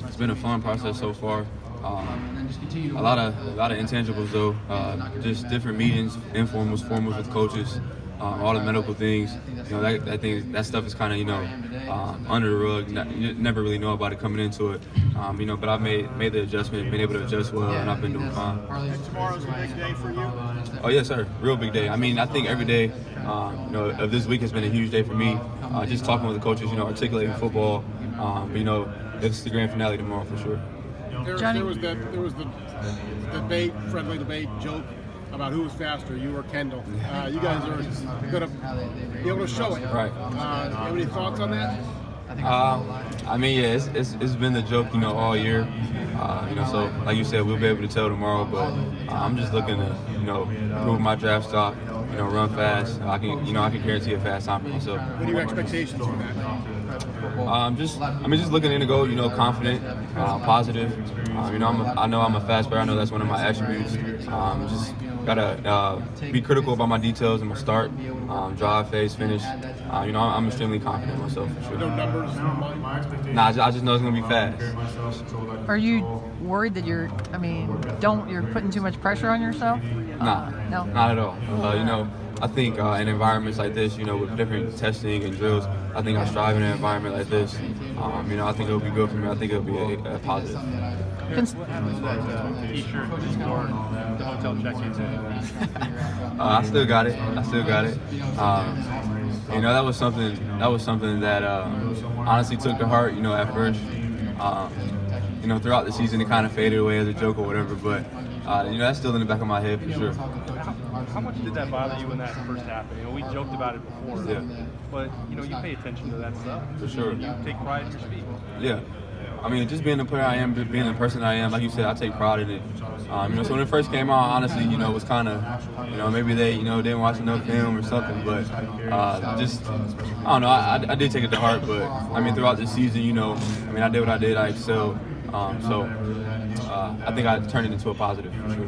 It's been a fun process so far. A lot of intangibles though. Just different meetings, informals, formals with coaches, all the medical things. You know, that stuff is kind of under the rug. You never really know about it coming into it. But I've made the adjustment, been able to adjust well, and I've been doing fine. And tomorrow's a big day for you. Oh yes, sir. Real big day. I mean, I think every day, of this week has been a huge day for me. Just talking with the coaches, articulating football. It's the grand finale tomorrow for sure. There was the debate, friendly debate, joke about who was faster, you or Kendall. You guys are going to be able to show it. Right. You have any thoughts on that? It's been the joke, all year. So like you said, we'll be able to tell tomorrow. But I'm just looking to, improve my draft stock. Run fast. I can guarantee a fast time for myself. What are your expectations for that? Just looking in to go, confident, positive. I know I'm a fast player. I know that's one of my attributes. Just gotta be critical about my details and my start, drive, phase, finish. I'm extremely confident in myself for sure. No numbers in mind? Nah, I just know it's gonna be fast. Are you worried that you're putting too much pressure on yourself? Nah, no, not at all. I think in environments like this, with different testing and drills, I think I strive in an environment like this. I think it'll be good for me. I think it'll be a positive. T-shirt or the hotel check-ins. I still got it. That was something that honestly took to heart. At first, throughout the season it kind of faded away as a joke or whatever. But that's still in the back of my head for sure. How much did that bother you when that first happened? We joked about it before. Yeah. But you pay attention to that stuff. For sure. You take pride in your speed. Yeah. Just being the player I am, being the person I am, like you said, I take pride in it. So when it first came out, honestly, it was kind of, maybe they, didn't watch enough film or something, but I don't know, I did take it to heart, but throughout the season, I did what I did, I excelled. I think I turned it into a positive for sure.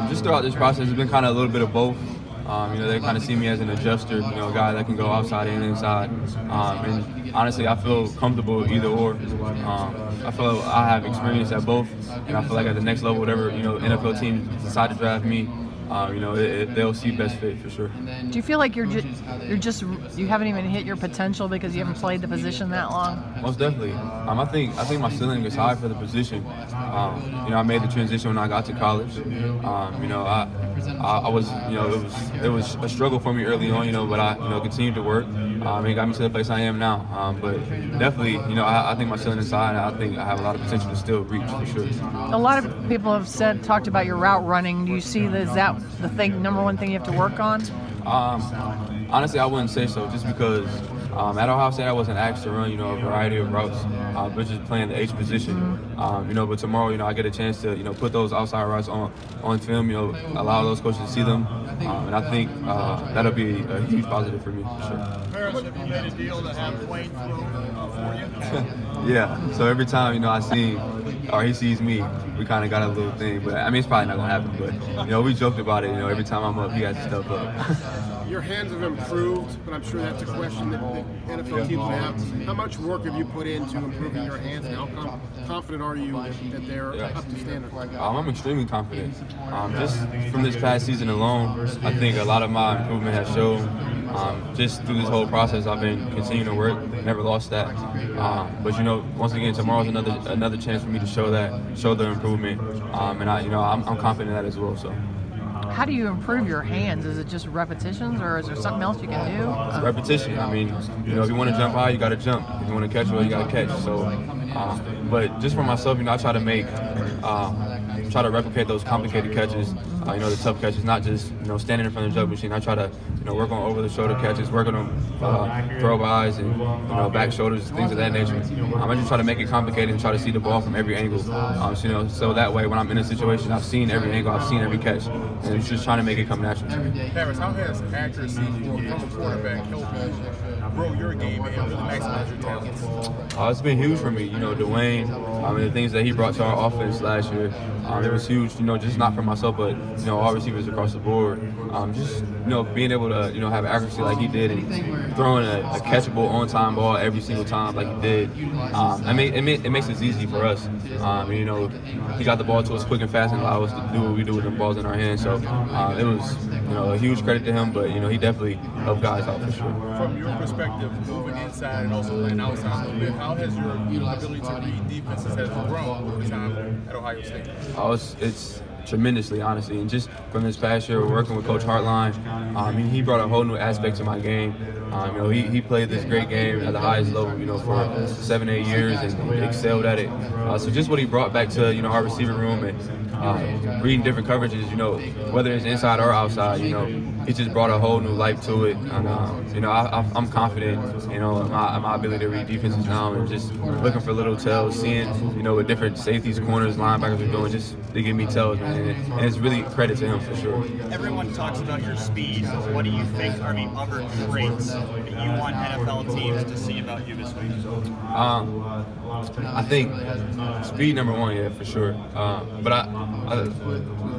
Just throughout this process, it's been kind of a little bit of both. They kind of see me as an adjuster, a guy that can go outside and inside. And honestly, I feel comfortable either or. I feel I have experience at both, and I feel like at the next level, whatever NFL teams decide to draft me, they'll see best fit for sure. Do you feel like you haven't even hit your potential because you haven't played the position that long? Most definitely. I think my ceiling is high for the position. I made the transition when I got to college. I was, it was a struggle for me early on, but I, continued to work. It got me to the place I am now. But definitely, I think my ceiling is high, and I think I have a lot of potential to still reach for sure. A lot of people have talked about your route running. Do you see that? Is that the number one thing you have to work on? Honestly, I wouldn't say so, just because at Ohio State I wasn't asked to run, a variety of routes, but just playing the H position. But tomorrow, I get a chance to, put those outside routes on film, allow those coaches to see them, and I think that'll be a huge positive for me, for sure. Parris, have you made a deal to have Dwayne for you? Yeah, so every time, I see him, or he sees me, we kind of got a little thing, but it's probably not going to happen, but, we joked about it, every time I'm up, he has to step up. Your hands have improved, but I'm sure that's a question that NFL teams have. How much work have you put into improving your hands, and how confident are you that they're up to standard? I'm extremely confident. Just from this past season alone, I think a lot of my improvement has shown. Just through this whole process, I've been continuing to work, never lost that. But once again, tomorrow's another chance for me to show the improvement, and I'm confident in that as well. So. How do you improve your hands? Is it just repetitions, or is there something else you can do? It's repetition. If you want to jump high, you got to jump. If you want to catch well, you got to catch. So, but just for myself, I try to replicate those complicated catches, the tough catches, not just standing in front of the jug machine. I try to work on over-the-shoulder catches, work on throw bys and back shoulders, things of that nature. I just try to make it complicated and try to see the ball from every angle. So that way, when I'm in a situation, I've seen every angle, I've seen every catch, and it's just trying to make it come natural to me. Parris, how has accuracy from a quarterback helped you grow your game and really maximize your talents? It's been huge for me. Dwayne, the things that he brought to our offense last year, it was huge. Just not for myself, but you know, all receivers across the board. Just, you know, being able to, you know, have accuracy like he did and throwing a catchable on-time ball every single time like he did. It makes it easy for us. You know, he got the ball to us quick and fast and allowed us to do what we do with the balls in our hands. So it was, you know, a huge credit to him, but, you know, he definitely helped guys out for sure. From your perspective, moving inside and also playing outside a little bit, how has your ability to read defenses has grown over time at Ohio State? It's tremendously, honestly, and just from this past year working with Coach Hartline, he brought a whole new aspect to my game. You know, he played this great game at the highest level, you know, for 7-8 years and excelled at it. So just what he brought back to, you know, our receiver room and reading different coverages, you know, whether it's inside or outside, you know, he just brought a whole new life to it. And, you know, I'm confident, you know, in my ability to read defenses now and just looking for little tells, seeing, you know, what different safeties, corners, linebackers are doing, just to give me tells, man. And it's really credit to him for sure. Everyone talks about your speed. What do you think are the other traits that you want NFL teams to see about you this week? I think speed number one, yeah, for sure. But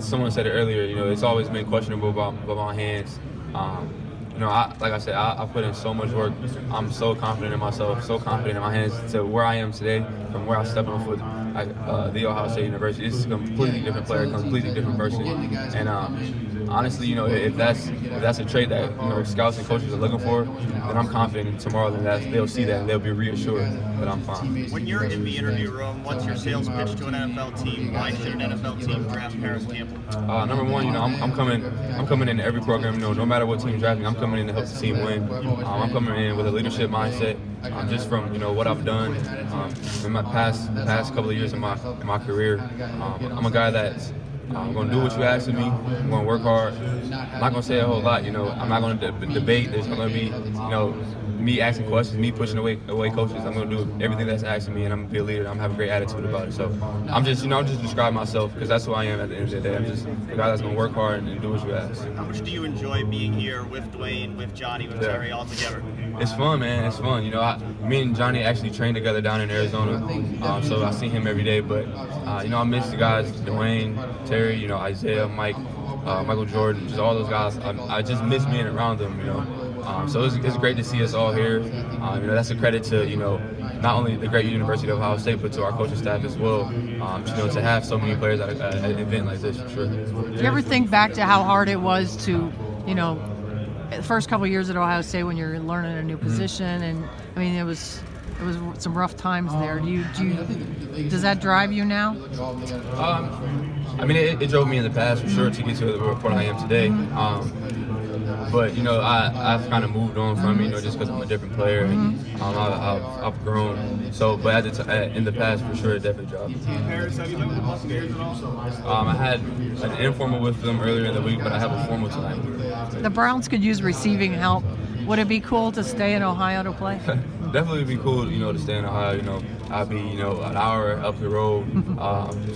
someone said it earlier, you know, it's always been questionable about my hands. You know, like I said, I put in so much work. I'm so confident in myself, so confident in my hands to where I am today, from where I stepped on foot at the Ohio State University. It's a completely different player, completely different person. And honestly, you know, if that's a trait that, you know, scouts and coaches are looking for, then I'm confident tomorrow that they'll see that and they'll be reassured that I'm fine. When you're in the interview room, what's your sales pitch to an NFL team? Why should an NFL team draft Parris Campbell? Number one, you know, I'm coming into every program. You know, no matter what team drafts me, I'm coming in to help the team win. I'm coming in with a leadership mindset, just from, you know, what I've done in my past couple of years in my career. I'm a guy that's I'm going to do what you ask of me. I'm going to work hard. I'm not going to say a whole lot, you know. I'm not going to debate. There's going to be, you know, me asking questions, me pushing away coaches. I'm going to do everything that's asking me, and I'm going to be a leader. I'm going to have a great attitude about it. So I'm just, you know, I'm just describing myself because that's who I am at the end of the day. I'm just a guy that's going to work hard and do what you ask. How much do you enjoy being here with Dwayne, with Johnny, with Terry all together? It's fun, man. It's fun. You know, me and Johnny actually train together down in Arizona, so I see him every day. But you know, I miss the guys, Dwayne, Terry, you know, Isaiah, Mike, Michael Jordan, just all those guys. I just miss being around them, you know. So it's great to see us all here. You know, that's a credit to, you know, not only the great University of Ohio State, but to our coaching staff as well. You know, to have so many players at an event like this, for sure. Do you ever think back to how hard it was to, you know, the first couple of years at Ohio State when you're learning a new position, and I mean it was some rough times there. Does that drive you now? I mean, it drove me in the past for sure to get to the point I am today. But you know, I've kind of moved on from it, you know, just because I'm a different player, and I've grown. So, but in the past, for sure, it definitely dropped. Parris, have you been with the Buccaneers at all? I had an informal with them earlier in the week, but I have a formal tonight. The Browns could use receiving help. Would it be cool to stay in Ohio to play? Definitely would be cool, you know, to stay in Ohio. You know, I'd be, you know, an hour up the road,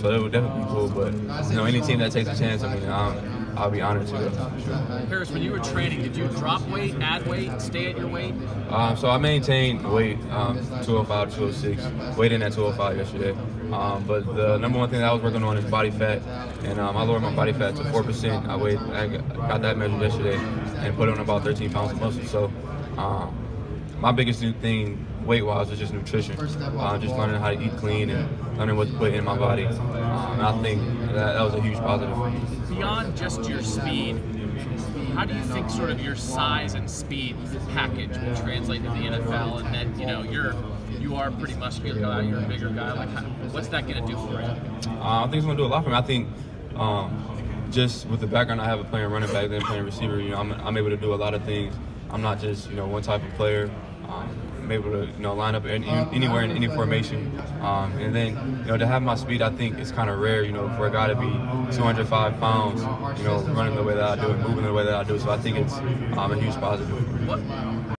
so it would definitely be cool. But you know, any team that takes a chance, I mean, I'll be honored to do it, for sure. Parris, when you were training, did you drop weight, add weight, stay at your weight? So I maintained weight, 205 to 206. Weighed in at 205 yesterday. But the number one thing that I was working on is body fat, and I lowered my body fat to 4%. I got that measured yesterday and put on about 13 pounds of muscle. So my biggest new thing weight-wise was just nutrition. Just learning how to eat clean and learning what to put in my body. And I think that was a huge positive for me. Beyond just your speed, how do you think sort of your size and speed package will translate to the NFL, and that, you know, you are a pretty muscular guy, you're a bigger guy, like what's that going to do for you? I think it's going to do a lot for me. I think just with the background I have of playing running back then playing receiver, you know, I'm able to do a lot of things. I'm not just, you know, one type of player. I'm able to, you know, line up anywhere in any formation, and then, you know, to have my speed, I think it's kind of rare, you know, for a guy to be 205 pounds, you know, running the way that I do and moving the way that I do. So I think it's a huge positive.